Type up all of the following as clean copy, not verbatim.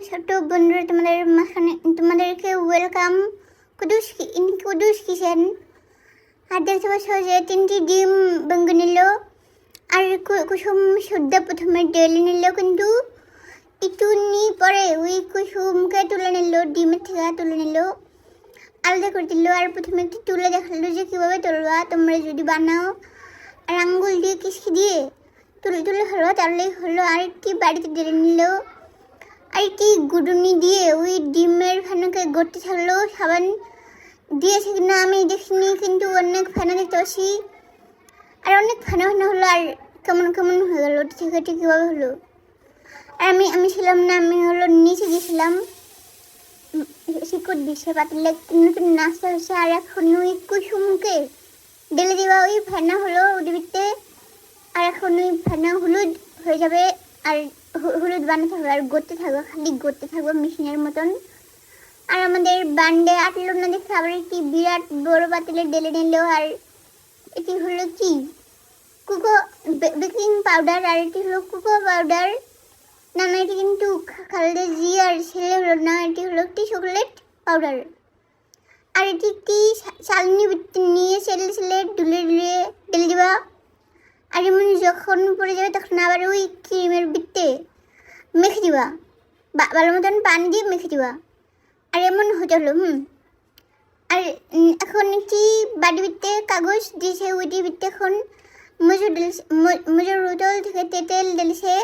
ছোট বন্ধুরা, তোমাদেরকে ওয়েলকাম কুদুস কিচেন। আর দেখতে পাচ্ছ যে 3টি ডিম ভেঙে নিল আর কুসুম শুদ্ধ প্রথমে ডেলে নিল, কিন্তু একটু পরে ওই কুসুমকে তুলে নিল, ডিমের থেকে তুলে নিল, আলাদা করে দিল। আর প্রথমে একটু তুলে দেখালো যে কীভাবে তুলবা তোমরা যদি বানাও। আর আঙ্গুল দিয়ে কিসকি দিয়ে তুলে হলো, তাহলেই হলো। আরেকটি বাড়িতে ডেলে নিল, আরেকটি গুডুনি দিয়ে ওই ডিমের ফেনাকে গড়তে থাকলো। সাবান দিয়েছে কিনা আমি দেখিনি, কিন্তু অনেক ফেনা দেখতে পাচ্ছি। আর অনেক ফেনা হলো, আর কেমন হয়ে গেল, ঠিক কীভাবে হলো। আর আমি ছিলাম না, আমি হলো নিচে গেছিলাম শিকড় দিছে পাতলে নতুন নাস্তা হয়েছে। আর এখন ওই কুসুমকে ডেলে দেওয়া ওই ফেনা হলো ডিবিতে। আর এখন ওই ফেনা হলুদ হয়ে যাবে, আর হলুদ বানাতে হবে, আর গড়তে থাকবো, খালি গড়তে থাকবো মেশিনের মতন। আর আমাদের বান্ডে আটলো না দেখে আবার একটি বিরাট বড় পাতিলে ডেলে নিল। আর এটি হলো কি বেকিং পাউডার, আর এটি হলো কোকো পাউডার। না এটি কিন্তু খালেদা জিয়ার ছেলে হলো না, এটি হলো একটি চকলেট পাউডার। আর এটি একটি চালনি নিয়ে ছেলে ডুলে ডেলে দেওয়া। আর এমন যখন পড়ে যাবে তখন আবার ওই ক্রিমের বৃত্তে মেখে দিবা, ভালো মতন পানি দিয়ে মেখে দিবা। আর এমন হতে হলো। আর এখন একটি বাড়ি বৃত্তে কাগজ দিয়েছে, ওইটি বৃত্তে এখন মজুর রোদল থেকে তেল ঢেলেছে।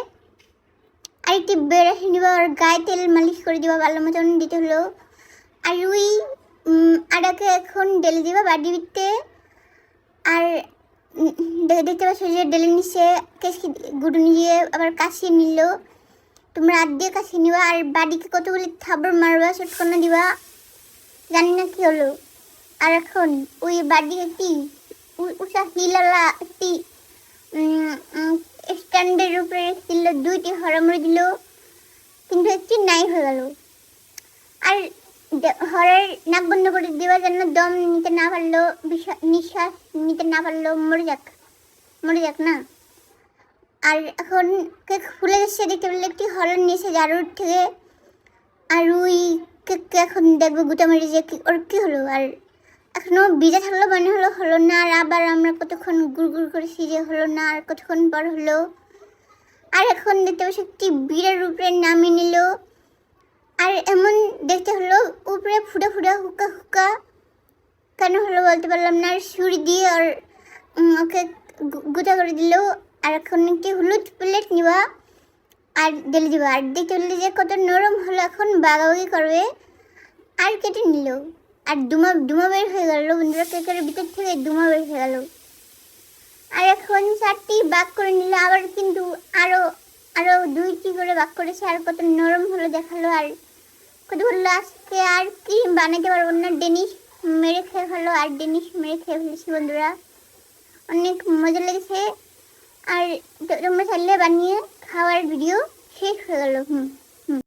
আর একটি বেড়াশি নিবা, আর গায়ে তেল মালিশ করে দিবা, ভালো মতন দিতে হলো। আর ওই আটাকে এখন ঢেলে দিবা বাড়ি বৃত্তে। আর দেখতে পাচ্ছ যে ডেলে নিচ্ছে, গুডুনি দিয়ে আবার কাশিয়ে নিল। তোমরা হাত দিয়ে কাশিয়ে নিবা। আর বাড়িকে কতগুলি থাবড় মারবা, চটকনা দিবা, জানি না কি হলো। আর এখন ওই বাড়ি একটি উষা হিলালা একটি স্ট্যান্ডের উপরে রেখেছিল, 2টি হরামড়ে দিল, কিন্তু একটি নাই হয়ে গেল। আর হরের নাক বন্ধ করে দেওয়া, যেন দম নিতে না পারলো, নিঃশ্বাস নিতে না পারলো, মরে যাক না। আর এখন কেক ফুলে যাচ্ছে, দেখতে পেলে একটি হরন নিয়েছে জারুর থেকে। আর ওই কেককে এখন দেখবো গুটা মেরে যে ওর কী হলো। আর এখনও ভিজে থাকলো, মনে হলো না। আর আবার আমরা কতক্ষণ গুড় করেছি যে হলো না, আর কতক্ষণ পর হলো। আর এখন দেখতে পাচ্ছি একটি বিড়ার উপরে নামিয়ে নিল। আর এমন দেখতে হলো উপরে ফুটা হুকা কেন হলো বলতে পারলাম না। আর ছুরি দিয়ে আর ওকে গুটা করে দিল। আর এখন একটি হলুদ প্লেট নিবা আর ঢেলে দিবা। আর দেখতে হলো যে কত নরম হলো, এখন বাগাবাগি করবে। আর কেটে নিল, আর দুমা বের হয়ে গেল বন্ধুরা, কেকের ভিতর থেকে দুমা বের হয়ে গেল। আর এখন 4টি ভাগ করে নিল, আবার কিন্তু আরো 2টি করে ভাগ করেছে। আর কত নরম হলো দেখালো। আর কত বললো আজকে আর কি বানাতে পারবো না, ডেনিশ মেরে খেয়ে ফেলো। আর ডেনিশ মেরে খেয়ে ফেলেছি বন্ধুরা, অনেক মজা লেগেছে। আর তোমরা চাইলে বানিয়ে খাওয়ার ভিডিও শেষ হয়ে গেল।